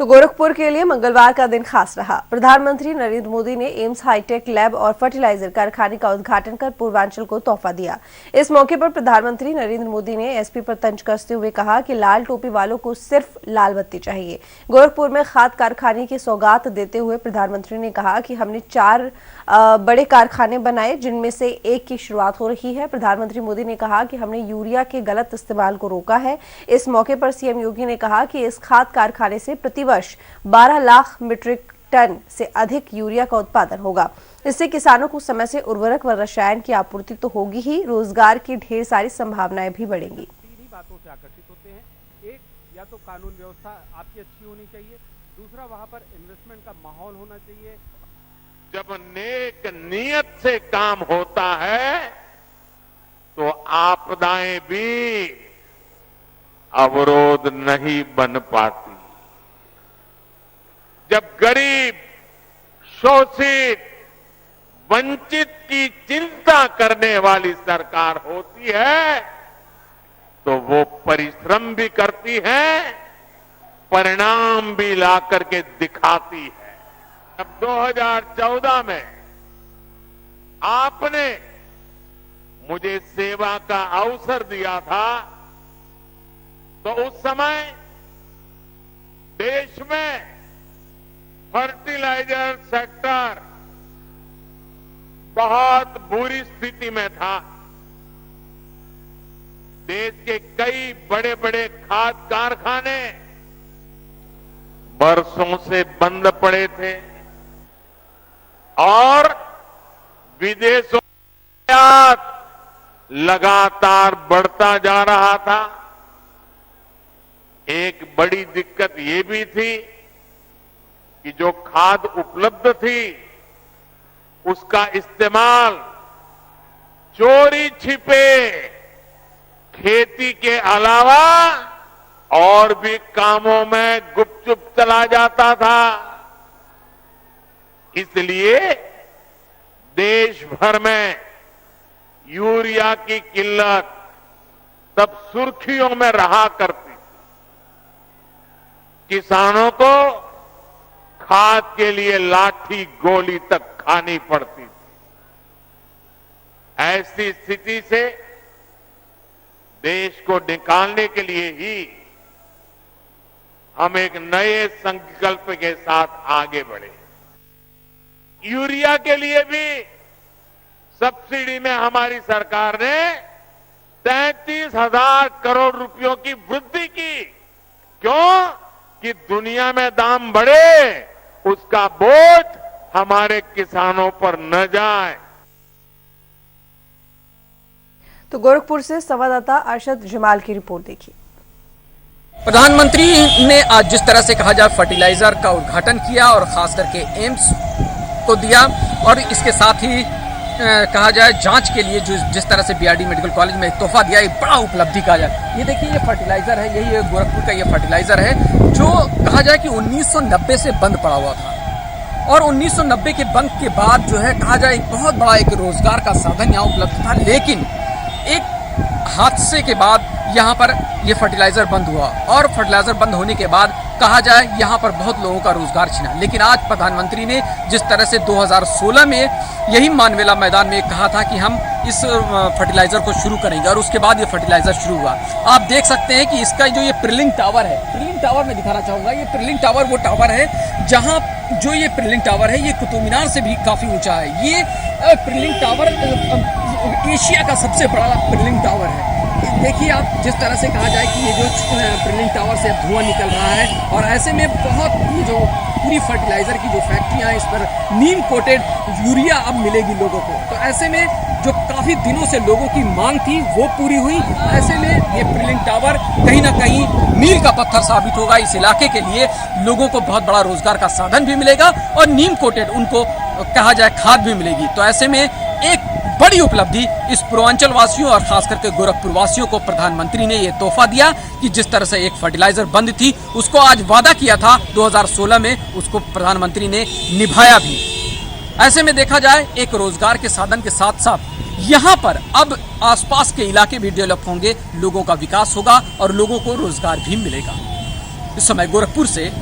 तो गोरखपुर के लिए मंगलवार का दिन खास रहा। प्रधानमंत्री नरेंद्र मोदी ने एम्स हाईटेक लैब और फर्टिलाइजर कारखाने का उद्घाटन कर पूर्वांचल को तोहफा दिया। इस मौके पर प्रधानमंत्री नरेंद्र मोदी ने एसपी पर तंज कसते हुए कहा कि लाल टोपी वालों को सिर्फ लाल बत्ती चाहिए। गोरखपुर में खाद कारखाने की सौगात देते हुए प्रधानमंत्री ने कहा कि हमने 4 बड़े कारखाने बनाए, जिनमें से एक की शुरुआत हो रही है। प्रधानमंत्री मोदी ने कहा कि हमने यूरिया के गलत इस्तेमाल को रोका है। इस मौके पर सीएम योगी ने कहा कि इस खाद कारखाने से प्रतिवर्ष 12 लाख मीट्रिक टन से अधिक यूरिया का उत्पादन होगा। इससे किसानों को समय से उर्वरक व रसायन की आपूर्ति तो होगी ही, रोजगार की ढेर सारी संभावनाएं भी बढ़ेंगी। तीन बातों से आकर्षित होते हैं। एक, या तो कानून व्यवस्था आपकी अच्छी होनी चाहिए, दूसरा वहां पर इन्वेस्टमेंट का माहौल होना चाहिए। जब नेक नियत से काम होता है तो आपदाएं भी अवरोध नहीं बन पाती। जब गरीब, शोषित, वंचित की चिंता करने वाली सरकार होती है तो वो परिश्रम भी करती है, परिणाम भी ला करके दिखाती है। अब 2014 में आपने मुझे सेवा का अवसर दिया था तो उस समय देश में फर्टिलाइजर सेक्टर बहुत बुरी स्थिति में था। देश के कई बड़े बड़े खाद कारखाने बरसों से बंद पड़े थे और विदेशों में आयात लगातार बढ़ता जा रहा था। एक बड़ी दिक्कत ये भी थी कि जो खाद उपलब्ध थी उसका इस्तेमाल चोरी छिपे खेती के अलावा और भी कामों में गुपचुप चला जाता था। इसलिए देश भर में यूरिया की किल्लत तब सुर्खियों में रहा करती। किसानों को खाद के लिए लाठी गोली तक खानी पड़ती थी। ऐसी स्थिति से देश को निकालने के लिए ही हम एक नए संकल्प के साथ आगे बढ़े। यूरिया के लिए भी सब्सिडी में हमारी सरकार ने 33,000 करोड़ रुपयों की वृद्धि की। क्यों? कि दुनिया में दाम बढ़े, उसका बोझ हमारे किसानों पर न जाए। तो गोरखपुर से संवाददाता अरशद जमाल की रिपोर्ट देखिए। प्रधानमंत्री ने आज जिस तरह से कहा जाए फर्टिलाइजर का उद्घाटन किया और खास करके एम्स को दिया, और इसके साथ ही कहा जाए जांच के लिए जिस तरह से बीआरडी मेडिकल कॉलेज में तोहफा दिया, एक बड़ा उपलब्धि कहा जाए। ये देखिए, ये फर्टिलाइजर है, यही गोरखपुर का ये फर्टिलाइजर है जो कहा जाए कि 1990 से बंद पड़ा हुआ था, और 1990 के बंद के बाद जो है कहा जाए एक बहुत बड़ा एक रोजगार का साधन यहाँ उपलब्ध था। लेकिन एक हादसे के बाद यहाँ पर ये फर्टिलाइजर बंद हुआ, और फर्टिलाइजर बंद होने के बाद कहा जाए यहाँ पर बहुत लोगों का रोजगार छिना। लेकिन आज प्रधानमंत्री ने जिस तरह से 2016 में यही मानवेला मैदान में कहा था कि हम इस फर्टिलाइजर को शुरू करेंगे, और उसके बाद ये फर्टिलाइजर शुरू हुआ। आप देख सकते हैं कि इसका जो ये प्रिलिंग टावर है, प्रिलिंग टावर मैं दिखाना चाहूंगा। ये प्रिलिंग टावर वो टावर है जहाँ जो ये प्रिलिंग टावर है ये कुतुब मीनार से भी काफी ऊंचा है। ये प्रिलिंग टावर एशिया का सबसे बड़ा प्रिलिंग टावर है। देखिए आप, जिस तरह से कहा जाए कि ये जो प्रिलिंग टावर से धुआं निकल रहा है, और ऐसे में बहुत ये जो पूरी फर्टिलाइजर की जो फैक्ट्रियां हैं, इस पर नीम कोटेड यूरिया अब मिलेगी लोगों को। तो ऐसे में जो काफी दिनों से लोगों की मांग थी वो पूरी हुई। ऐसे में ये प्रिलिंग टावर कहीं ना कहीं मील का पत्थर साबित होगा इस इलाके के लिए। लोगों को बहुत बड़ा रोजगार का साधन भी मिलेगा और नीम कोटेड उनको कहा जाए खाद भी मिलेगी। तो ऐसे में एक बड़ी उपलब्धि इस पूर्वांचल वासियों और खास करके गोरखपुर वासियों को प्रधानमंत्री ने ये तोहफा दिया कि जिस तरह से एक फर्टिलाइजर बंद थी, उसको आज वादा किया था 2016 में, उसको प्रधानमंत्री ने निभाया भी। ऐसे में देखा जाए एक रोजगार के साधन के साथ साथ यहाँ पर अब आसपास के इलाके भी डेवलप होंगे, लोगों का विकास होगा और लोगों को रोजगार भी मिलेगा। इस समय गोरखपुर से